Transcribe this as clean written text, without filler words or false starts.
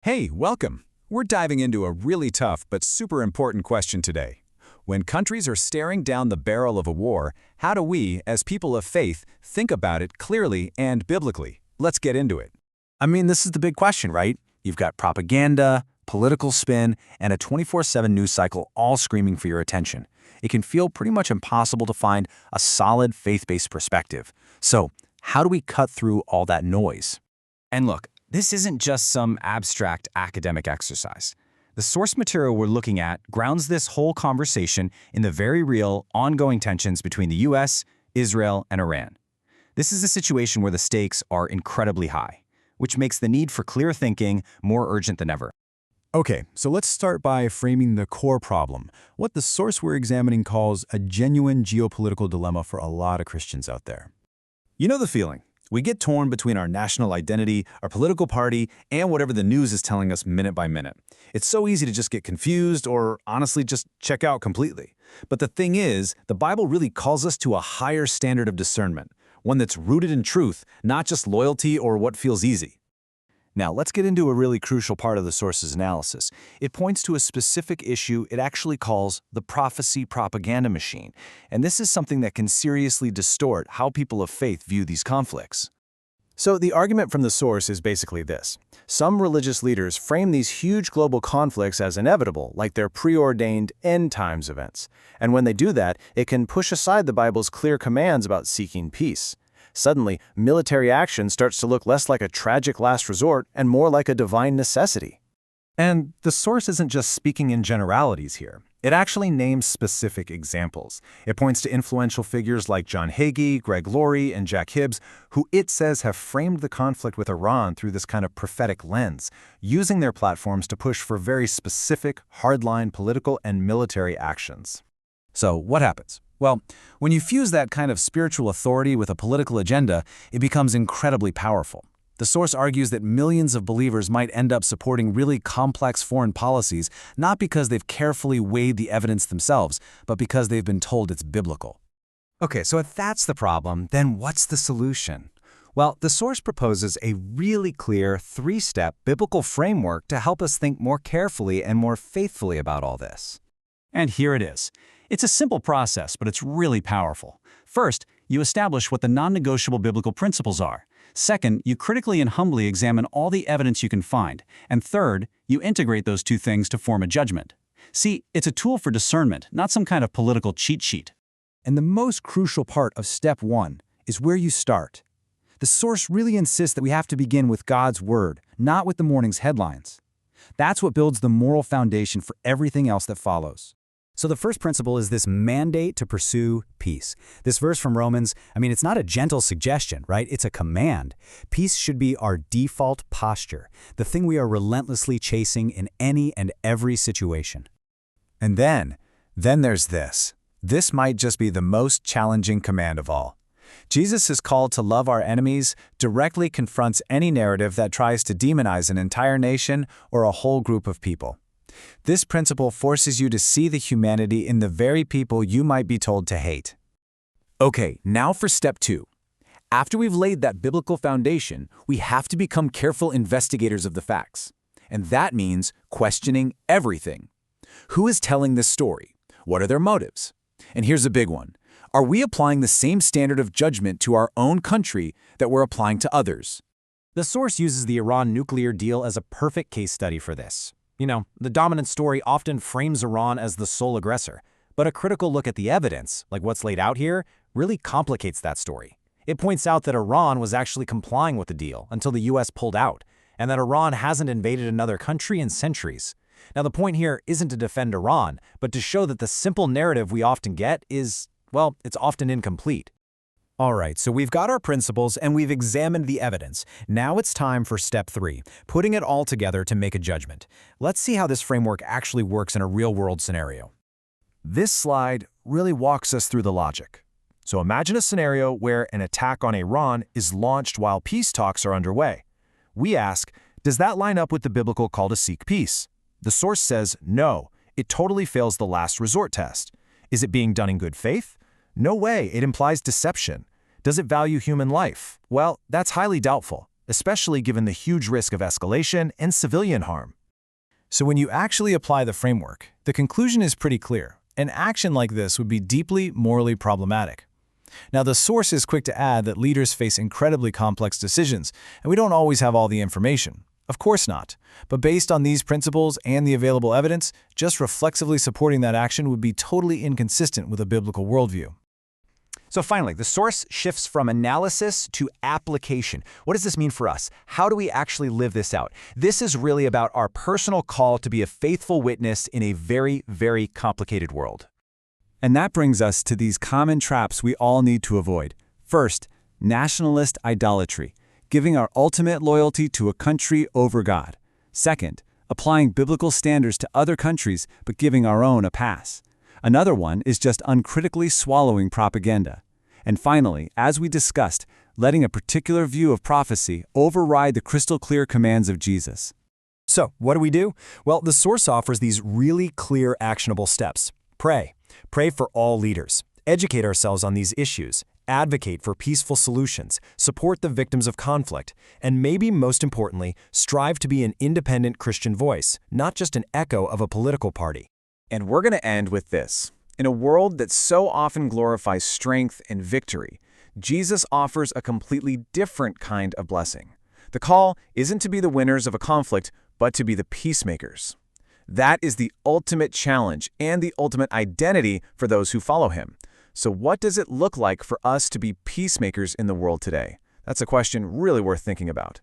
Hey, welcome! We're diving into a really tough but super important question today. When countries are staring down the barrel of a war, how do we, as people of faith, think about it clearly and biblically? Let's get into it. This is the big question, right? You've got propaganda, political spin, and a 24/7 news cycle all screaming for your attention. It can feel pretty much impossible to find a solid faith-based perspective. So, how do we cut through all that noise? And look, this isn't just some abstract academic exercise. The source material we're looking at grounds this whole conversation in the very real, ongoing tensions between the US, Israel, and Iran. This is a situation where the stakes are incredibly high, which makes the need for clear thinking more urgent than ever. Okay, so let's start by framing the core problem, what the source we're examining calls a genuine geopolitical dilemma for a lot of Christians out there. You know the feeling. We get torn between our national identity, our political party, and whatever the news is telling us minute by minute. It's so easy to just get confused or honestly just check out completely. But the thing is, the Bible really calls us to a higher standard of discernment, one that's rooted in truth, not just loyalty or what feels easy. Now, let's get into a really crucial part of the source's analysis. It points to a specific issue it actually calls the prophecy propaganda machine, and this is something that can seriously distort how people of faith view these conflicts. So the argument from the source is basically this. Some religious leaders frame these huge global conflicts as inevitable, like they're preordained end times events. And when they do that, it can push aside the Bible's clear commands about seeking peace. Suddenly, military action starts to look less like a tragic last resort and more like a divine necessity. And the source isn't just speaking in generalities here. It actually names specific examples. It points to influential figures like John Hagee, Greg Laurie, and Jack Hibbs, who it says have framed the conflict with Iran through this kind of prophetic lens, using their platforms to push for very specific, hardline political and military actions. So what happens? Well, when you fuse that kind of spiritual authority with a political agenda, it becomes incredibly powerful. The source argues that millions of believers might end up supporting really complex foreign policies, not because they've carefully weighed the evidence themselves, but because they've been told it's biblical. Okay, so if that's the problem, then what's the solution? Well, the source proposes a really clear three-step biblical framework to help us think more carefully and more faithfully about all this. And here it is. It's a simple process, but it's really powerful. First, you establish what the non-negotiable biblical principles are. Second, you critically and humbly examine all the evidence you can find. And third, you integrate those two things to form a judgment. See, it's a tool for discernment, not some kind of political cheat sheet. And the most crucial part of step one is where you start. The source really insists that we have to begin with God's word, not with the morning's headlines. That's what builds the moral foundation for everything else that follows. So the first principle is this mandate to pursue peace. This verse from Romans, it's not a gentle suggestion, right? It's a command. Peace should be our default posture, the thing we are relentlessly chasing in any and every situation. And then there's this. This might just be the most challenging command of all. Jesus' call to love our enemies directly confronts any narrative that tries to demonize an entire nation or a whole group of people. This principle forces you to see the humanity in the very people you might be told to hate. Okay, now for step two. After we've laid that biblical foundation, we have to become careful investigators of the facts. And that means questioning everything. Who is telling this story? What are their motives? And here's a big one. Are we applying the same standard of judgment to our own country that we're applying to others? The source uses the Iran nuclear deal as a perfect case study for this. The dominant story often frames Iran as the sole aggressor, but a critical look at the evidence, like what's laid out here, really complicates that story. It points out that Iran was actually complying with the deal until the US pulled out, and that Iran hasn't invaded another country in centuries. Now, the point here isn't to defend Iran, but to show that the simple narrative we often get is, well, it's often incomplete. All right, so we've got our principles and we've examined the evidence. Now it's time for step three, putting it all together to make a judgment. Let's see how this framework actually works in a real-world scenario. This slide really walks us through the logic. So imagine a scenario where an attack on Iran is launched while peace talks are underway. We ask, does that line up with the biblical call to seek peace? The source says no, it totally fails the last resort test. Is it being done in good faith? No way, it implies deception. Does it value human life? Well, that's highly doubtful. especially given the huge risk of escalation and civilian harm. So when you actually apply the framework, the conclusion is pretty clear. An action like this would be deeply morally problematic. Now, the source is quick to add that leaders face incredibly complex decisions, and we don't always have all the information. Of course not. But based on these principles and the available evidence, just reflexively supporting that action would be totally inconsistent with a biblical worldview. So finally, the source shifts from analysis to application. What does this mean for us? How do we actually live this out? This is really about our personal call to be a faithful witness in a very, very complicated world. And that brings us to these common traps we all need to avoid. First, nationalist idolatry, giving our ultimate loyalty to a country over God. Second, applying biblical standards to other countries but giving our own a pass. Another one is just uncritically swallowing propaganda. And finally, as we discussed, letting a particular view of prophecy override the crystal-clear commands of Jesus. So, what do? Well, the source offers these really clear, actionable steps. Pray. Pray for all leaders. Educate ourselves on these issues. Advocate for peaceful solutions. Support the victims of conflict. And maybe most importantly, strive to be an independent Christian voice, not just an echo of a political party. And we're going to end with this. In a world that so often glorifies strength and victory, Jesus offers a completely different kind of blessing. The call isn't to be the winners of a conflict, but to be the peacemakers. That is the ultimate challenge and the ultimate identity for those who follow him. So what does it look like for us to be peacemakers in the world today? That's a question really worth thinking about.